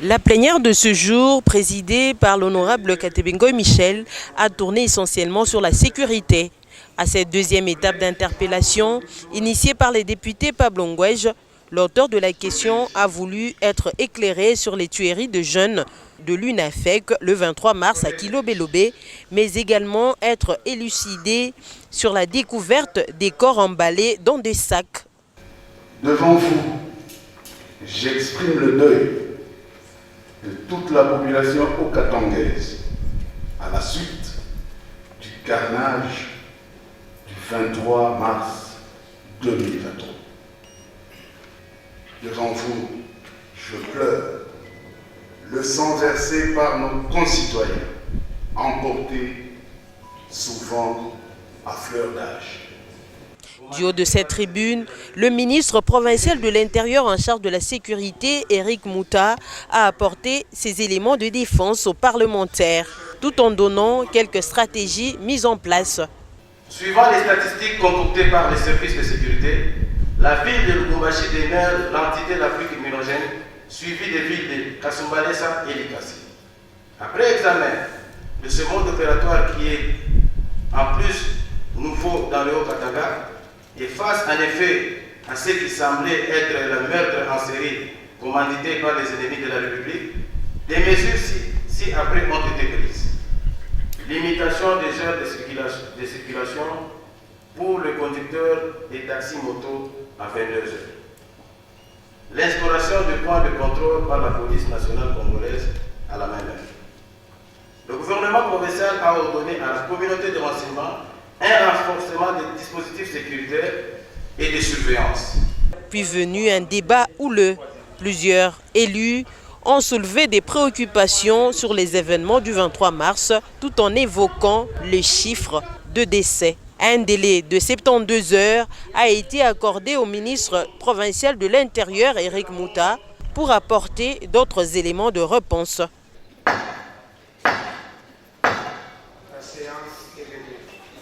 La plénière de ce jour, présidée par l'honorable Katebengoy Michel, a tourné essentiellement sur la sécurité. À cette deuxième étape d'interpellation, initiée par les députés Pablo Ngouège, l'auteur de la question a voulu être éclairé sur les tueries de jeunes de l'UNAFEC le 23 mars à Kilo-Belobé, mais également être élucidé sur la découverte des corps emballés dans des sacs. Devant vous, j'exprime le deuil de toute la population okatongaise à la suite du carnage du 23 mars 2023. Devant vous, je pleure le sang versé par nos concitoyens, emportés souvent à fleur d'âge. Du haut de cette tribune, le ministre provincial de l'Intérieur en charge de la sécurité, Éric Mouta, a apporté ses éléments de défense aux parlementaires, tout en donnant quelques stratégies mises en place. Suivant les statistiques concoctées par les services de sécurité, la ville de Lubumbashi demeure l'entité la plus criminogène, suivie des villes de Kasumbalesa et Likasi. Après examen de ce mode opératoire qui est en plus nouveau dans le Haut-Katanga, et face en effet à ce qui semblait être le meurtre en série commandité par les ennemis de la République, des mesures ci-après ont été prises. Limitation des heures de circulation pour le conducteur des taxis-motos à 22 heures. L'instauration de points de contrôle par la police nationale congolaise à la même heure. Le gouvernement provincial a ordonné à la communauté de renseignement un renforcement des dispositifs sécuritaires et de surveillance. Puis venu un débat houleux. Plusieurs élus ont soulevé des préoccupations sur les événements du 23 mars tout en évoquant les chiffres de décès. Un délai de 72 heures a été accordé au ministre provincial de l'Intérieur, Éric Mouta, pour apporter d'autres éléments de réponse.